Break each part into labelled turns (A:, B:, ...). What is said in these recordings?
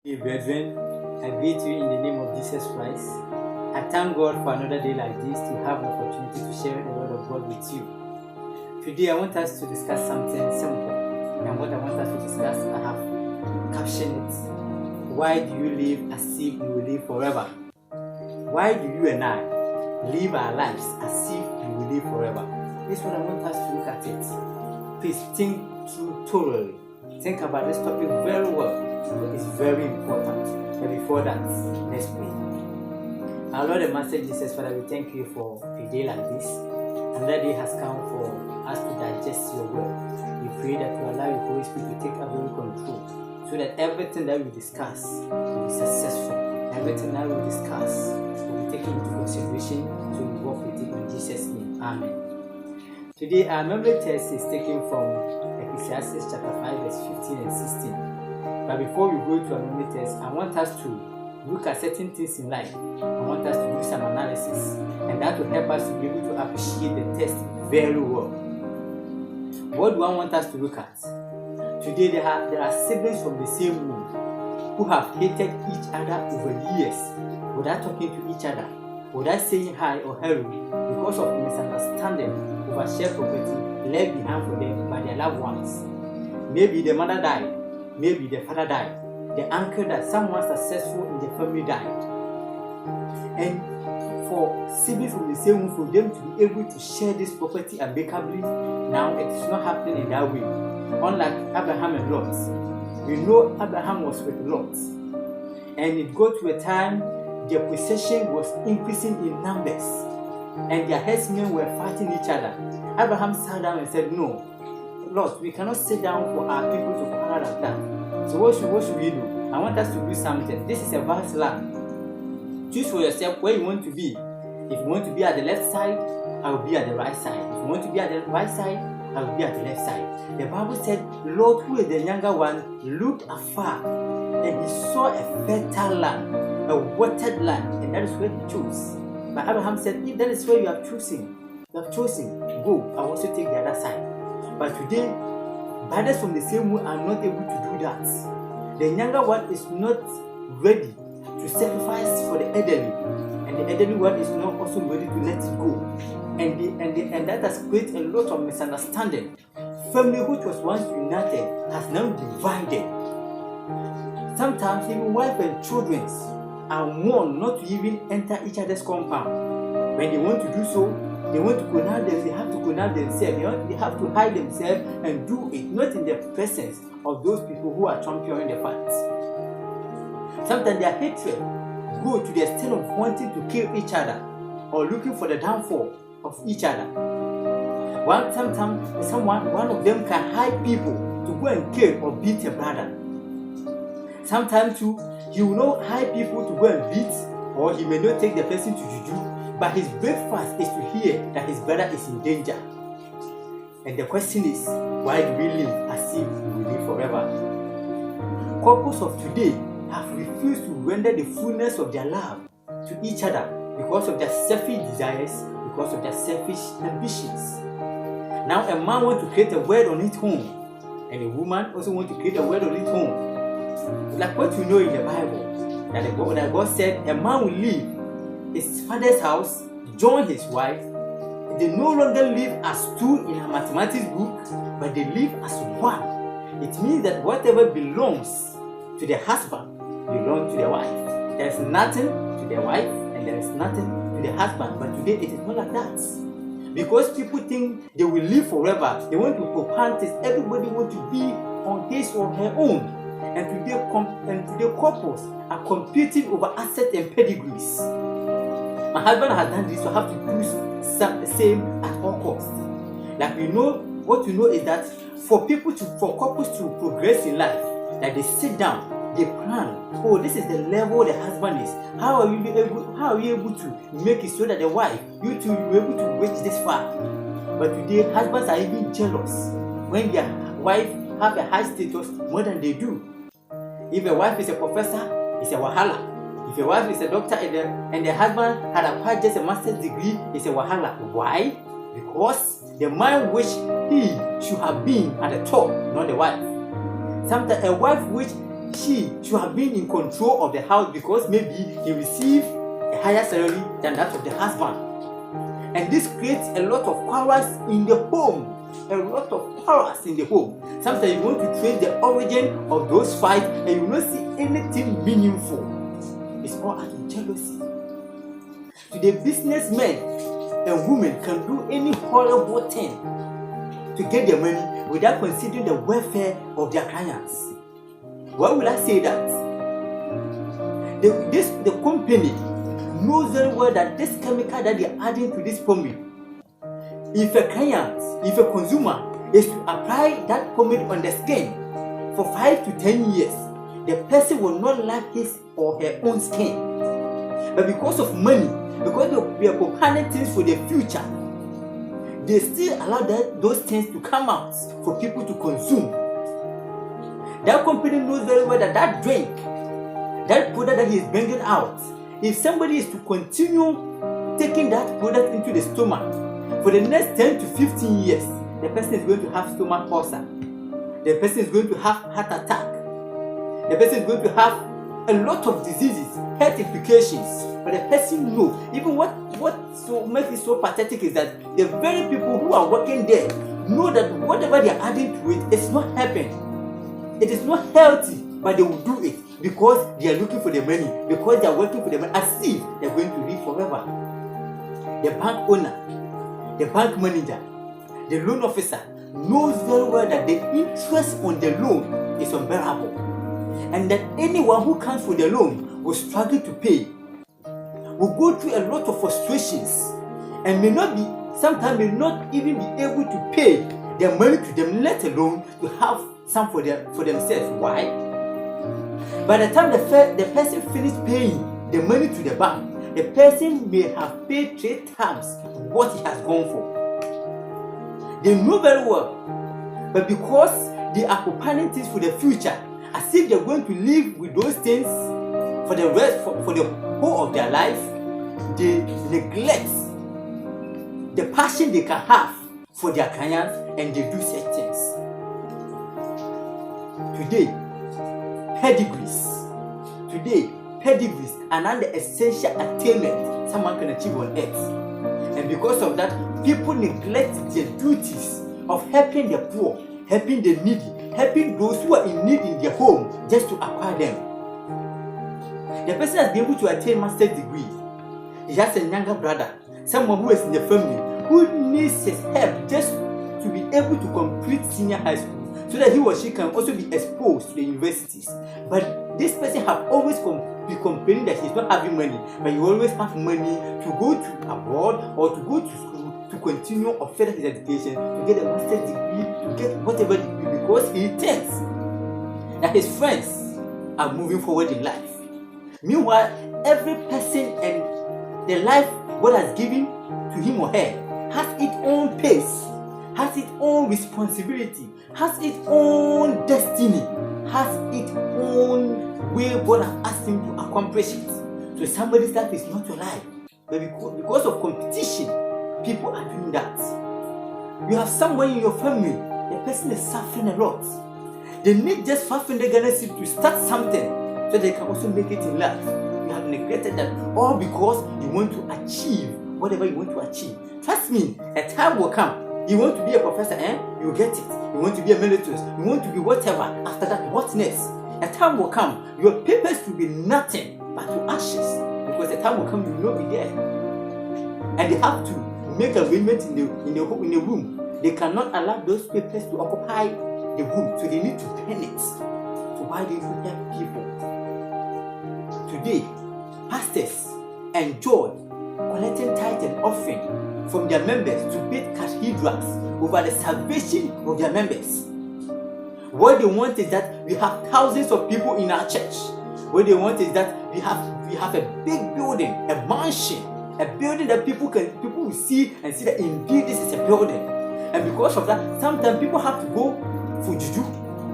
A: Hey brethren, I greet you in the name of Jesus Christ. I thank God for another day like this to have the opportunity to share the word of God with you. Today I want us to discuss something simple, and what I want us to discuss, I have captioned it. Why do you live as if you will live forever? Why do you and I live our lives as if we will live forever? This is what I want us to look at it. Please think through thoroughly. Think about this topic very well. It's very important. But before that, let's pray. Our Lord and Master Jesus, Father, we thank you for a day like this. Another day has come for us to digest your word. We pray that you allow your Holy Spirit to take absolute control, so that everything that we discuss will be successful. Everything that we discuss will be taken into consideration, so we walk with it in Jesus' name. Amen. Today, our memory text is taken from Ecclesiastes chapter 5, verse 15 and 16. But before we go to our memory text, I want us to look at certain things in life. I want us to do some analysis, and that will help us to be able to appreciate the text very well. What do I want us to look at? Today, there are siblings from the same womb who have hated each other over years without talking to each other, without saying hi or hello, because of misunderstanding over shared property left behind for them by their loved ones. Maybe the mother died, maybe the father died, the uncle died, someone successful in the family died. And for siblings from the same womb, for them to be able to share this property amicably, now it is not happening in that way. Unlike Abraham and Lot. We know Abraham was with Lot, and it got to a time their possession was increasing in numbers, and their herdsmen were fighting each other. Abraham sat down and said, "No, Lord, we cannot sit down for our people to quarrel like that. So what should we do? I want us to do something. This is a vast land. Choose for yourself where you want to be. If you want to be at the left side, I will be at the right side. If you want to be at the right side, I will be at the left side." The Bible said, Lord, who is the younger one, looked afar, and he saw a fertile land, a watered land, and that is where he chose. But Abraham said, if that is where you have chosen, go, I will also take the other side. But today, brothers from the same womb are not able to do that. The younger one is not ready to sacrifice for the elderly, and the elderly one is not also ready to let it go. And that has created a lot of misunderstanding. Family which was once united has now divided. Sometimes even wife and children are warned not to even enter each other's compound. When they want to do so, they want to connive them, they have to connive themselves, they have to hide themselves and do it, not in the presence of those people who are championing the fight. Sometimes their hatred go to the extent of wanting to kill each other or looking for the downfall of each other. One of them can hire people to go and kill or beat a brother. Sometimes too, he will not hire people to go and beat, or he may not take the person to juju, but his breakfast is to hear that his brother is in danger. And the question is, why do we live as if we will live forever? Couples of today have refused to render the fullness of their love to each other because of their selfish desires, because of their selfish ambitions. Now a man wants to create a world on its own, and a woman also wants to create a world on its own. Like what we know in the Bible, that God said a man will leave his father's house, join his wife. They no longer live as two in a mathematics book, but they live as one. It means that whatever belongs to the husband belongs to the wife. There is nothing to the wife and there is nothing to the husband. But today it is not like that. Because people think they will live forever, they want to propound this. Everybody wants to be on his or her own. And today couples are competing over assets and pedigrees. My husband has done this, so I have to do the same at all costs. Like what we know is that for couples to progress in life, that they sit down, they plan. Oh, this is the level the husband is. How are we able to make it so that the wife, you two, will be able to reach this far? But today, husbands are even jealous when their wife have a high status more than they do. If a wife is a professor, it's a wahala. If a wife is a doctor and the husband had acquired just a master's degree, it's a wahala. Why? Because the man which he should have been at the top, not the wife. Sometimes a wife which she should have been in control of the house because maybe he received a higher salary than that of the husband. And this creates a lot of quarrels in the home. A lot of quarrels in the home. Sometimes you want to trace the origin of those fights and you will not see anything meaningful. It's all out of jealousy. Today, businessmen and women can do any horrible thing to get their money without considering the welfare of their clients. Why will I say that? The company knows very well that this chemical that they are adding to this pomade, if a client, if a consumer is to apply that pomade on the skin for 5 to 10 years, the person will not like his or her own skin. But because of money, because they are preparing things for the future, they still allow those things to come out for people to consume. That company knows very well that that drink, that product that he is bringing out, if somebody is to continue taking that product into the stomach for the next 10 to 15 years, the person is going to have stomach ulcer. The person is going to have heart attack. The person is going to have a lot of diseases, health implications. But the person knows. Even what so makes it so pathetic is that the very people who are working there know that whatever they are adding to it is not helping. It is not healthy, but they will do it because they are looking for the money, because they are working for the money, as if they are going to live forever. The bank owner, the bank manager, the loan officer knows very well that the interest on the loan is unbearable, and that anyone who comes for the loan will struggle to pay, will go through a lot of frustrations, and sometimes may not even be able to pay their money to them, let alone to have some for themselves. Why? By the time the person finishes paying the money to the bank, the person may have paid 3 times what he has gone for. They know very well, but because they are preparing things for the future, as if they're going to live with those things for the rest, for the whole of their life, they neglect the passion they can have for their clients, and they do such things. Today, pedigrees are not the essential attainment someone can achieve on earth. And because of that, people neglect their duties of helping the poor, helping the needy, helping those who are in need in their home just to acquire them. The person has been able to attain master's degree. He has a younger brother, someone who is in the family, who needs his help just to be able to complete senior high school, so that he or she can also be exposed to the universities. But this person have always been complaining that he's not having money, but he always have money to go to abroad or to go to school to continue or further his education, to get a master's degree, to get whatever degree, because he thinks that his friends are moving forward in life. Meanwhile, every person and the life God has given to him or her has its own pace, has its own responsibility, has its own destiny, has its own way God has asked him to accomplish it. So somebody's life is not your life, but because of competition, people are doing that. You have someone in your family, the person is suffering a lot. They need just 500 Ghana cedis to start something so they can also make it in life. You have neglected that, all because you want to achieve whatever you want to achieve. Trust me, a time will come. You want to be a professor, you get it. You want to be a militarist, you want to be whatever. After that, what next? A time will come, your papers will be nothing but to ashes, because the time will come you will not be there. And they have to make arrangements in the room. They cannot allow those papers to occupy the room, so they need to pen it. So why do you help people? Today, pastors enjoy collecting tithe and offering from their members to build cathedrals over the salvation of their members. What they want is that we have thousands of people in our church. What they want is that we have a big building, a mansion, a building that people will see and see that indeed this is a building. And because of that, sometimes people have to go for juju.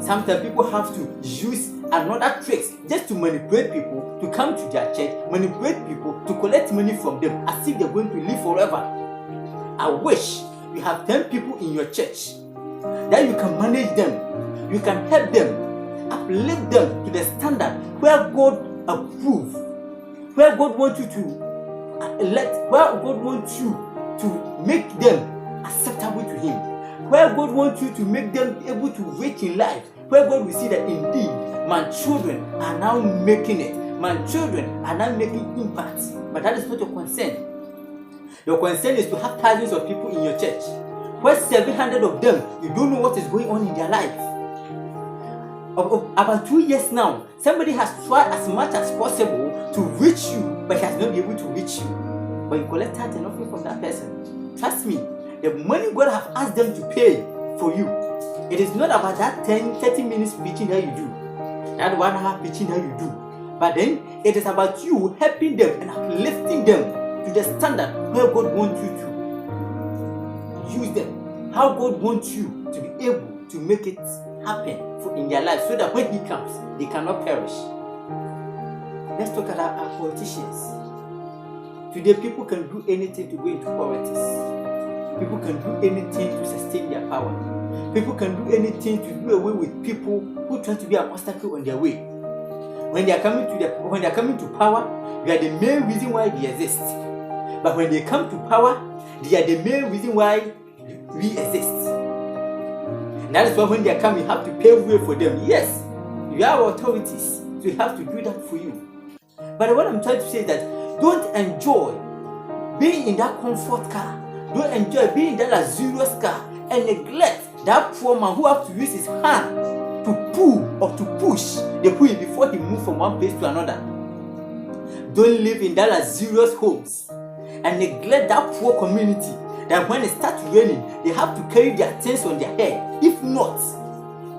A: Sometimes people have to use another tricks just to manipulate people to come to their church, manipulate people to collect money from them as if they're going to live forever. I wish you have 10 people in your church that you can manage them, you can help them, uplift them to the standard where God approves, where God wants you to where God wants you to make them acceptable to Him, where God wants you to make them able to reach in life, where God will see that indeed my children are now making it, my children are now making impact. But that is not your concern. Your concern is to have thousands of people in your church, where 700 of them, you don't know what is going on in their life. About 2 years now, somebody has tried as much as possible to reach you, but he has not been able to reach you. But you collect tithe and offering from that person. Trust me, the money God have asked them to pay for you, it is not about that 10-30 minutes preaching that you do, that 1 hour preaching that you do, but then it is about you helping them and uplifting them to the standard where God wants you to use them, how God wants you to be able to make it happen in their life, so that when He comes, they cannot perish. Let's talk about our politicians. Today, people can do anything to go into politics. People can do anything to sustain their power. People can do anything to do away with people who try to be an obstacle on their way. When they are coming to power, they are the main reason why they exist. But when they come to power, they are the main reason why we exist. And that is why when they are coming, you have to pave way for them. Yes, you are authorities, so you have to do that for you. But what I'm trying to say is that don't enjoy being in that comfort car. Don't enjoy being in that luxurious car and neglect that poor man who has to use his hand to pull or to push the wheel before he moves from one place to another. Don't live in that luxurious homes and neglect that poor community that when it starts raining, they have to carry their things on their head. If not,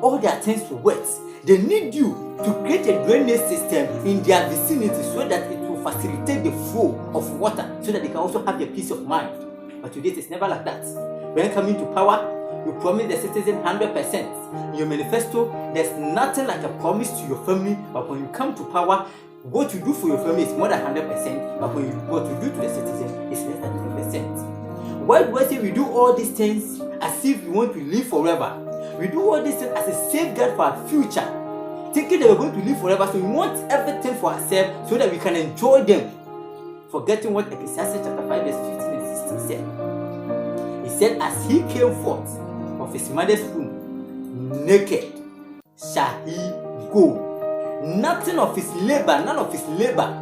A: all their things will wet. They need you to create a drainage system in their vicinity so that it will facilitate the flow of water, so that they can also have a peace of mind. But today it's never like that. When coming to power, you promise the citizen 100%. In your manifesto, there's nothing like a promise to your family, but when you come to power, what you do for your family is more than 100%, but what you do to the citizen is less than 10%. Why do I say we do all these things as if we want to live forever? We do all these things as a safeguard for our future, thinking that we're going to live forever, so we want everything for ourselves so that we can enjoy them, forgetting what Ecclesiastes chapter 5 verse 15 and 16 said. He said, as he came forth of his mother's womb, naked shall he go. Nothing of his labor, none of his labor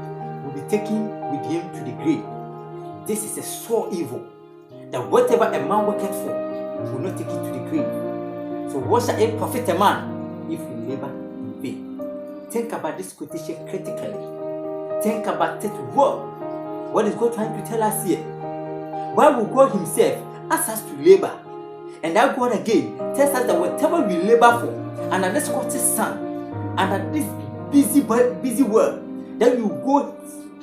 A: will be taken with him to the grave. This is a sore evil, that whatever a man worketh for will not take it to the grave. So what shall it profit a man if he labor in vain? Think about this quotation critically. Think about it well. What is God trying to tell us here? Why will God himself ask us to labor? And that God again tells us that whatever we labor for, under this Scottish sun, under this busy world, that you go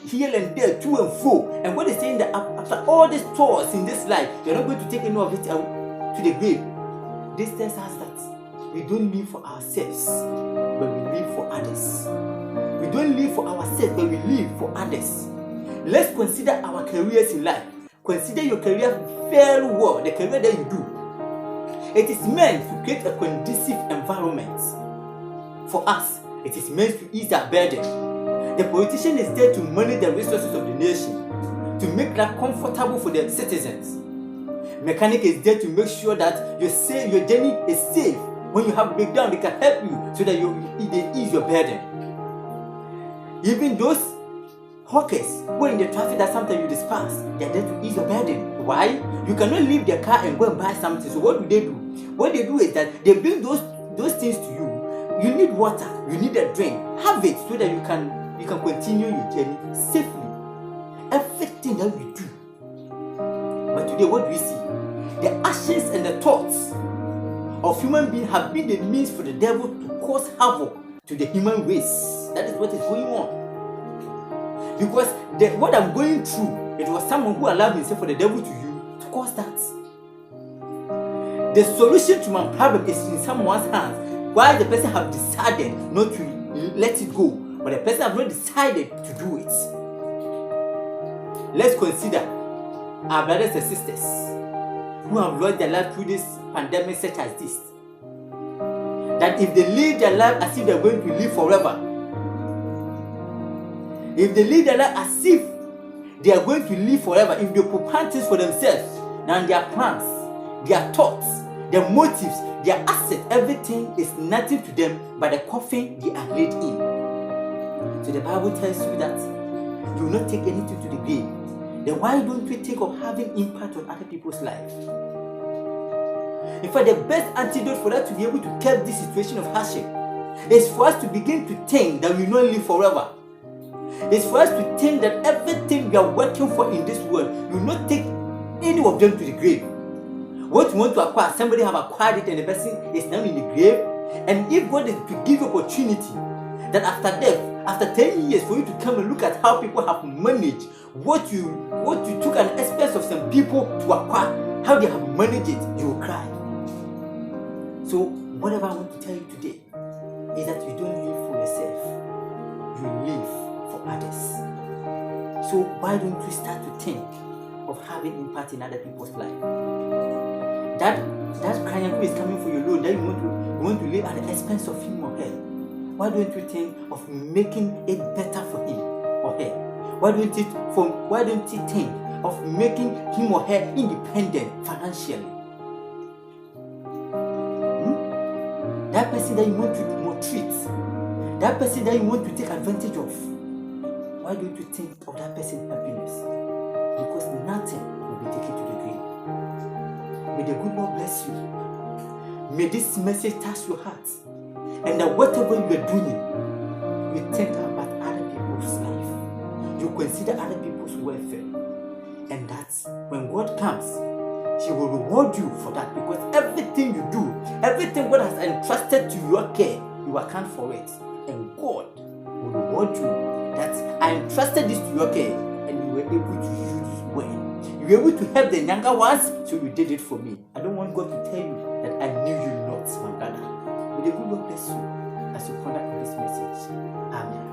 A: here and there, to and fro. And God is saying that after all these toils in this life, you're not going to take any of it to the grave. This tells us that we don't live for ourselves, but we live for others. We don't live for ourselves, but we live for others. Let's consider our careers in life. Consider your career very well, the career that you do. It is meant to create a conducive environment for us. It is meant to ease our burden. The politician is there to manage the resources of the nation, to make life comfortable for the citizens. Mechanic is there to make sure that your journey is safe. When you have breakdown, they can help you so that they ease your burden. Even those hawkers who are in the traffic that sometimes you despise, they are there to ease your burden. Why? You cannot leave their car and go and buy something. So what do? What they do is that they bring those things to you. You need water, you need a drink. Have it so that you can continue your journey safely. Everything that we do. But today, what do we see? The actions and the thoughts of human beings have been the means for the devil to cause havoc to the human race. That is what is going on. Because what I'm going through, it was someone who allowed himself for the devil to cause that. The solution to my problem is in someone's hands. Why the person have decided not to let it go, but the person have not decided to do it. Let's consider our brothers and sisters who have lost their life through this pandemic such as this. that if they live their life as if they're going to live forever, if they live their life as if they are going to live forever, if they prepare things for themselves, then their plans, their thoughts, their motives, their assets, everything is nothing to them but the coffin they are laid in. So the Bible tells you that you will not take anything to the grave. Then why don't we think of having impact on other people's lives? In fact, the best antidote for that to be able to curb this situation of hardship is for us to begin to think that we will not live forever. It's for us to think that everything we are working for in this world, we will not take any of them to the grave. What you want to acquire, somebody have acquired it and the person is now in the grave. And if God is to give you opportunity that after death, after 10 years, for you to come and look at how people have managed what you took an expense of some people to acquire, how they have managed it, you will cry. So whatever I want to tell you today is that you don't live for yourself, you live for others. So why don't we start to think of having impact in other people's life? That client who is coming for your loan, that you want to live at the expense of him or her, why don't you think of making it better for him or her? Why don't you think of making him or her independent financially? That person that you want to maltreat, that person that you want to take advantage of, why don't you think of that person's happiness? Because nothing will be taken to the grave. May the good Lord bless you. May this message touch your heart. And that whatever you are doing, you think about other people's life. You consider other people's welfare. And that's when God comes, He will reward you for that. Because everything you do, everything God has entrusted to your care, you account for it. And God will reward you that I entrusted this to your care and you were able to use it well. You were able to help the younger ones, so you did it for me. I don't want God to tell you that I knew you not, my brother. May the good Lord bless you as you conduct this message. Amen.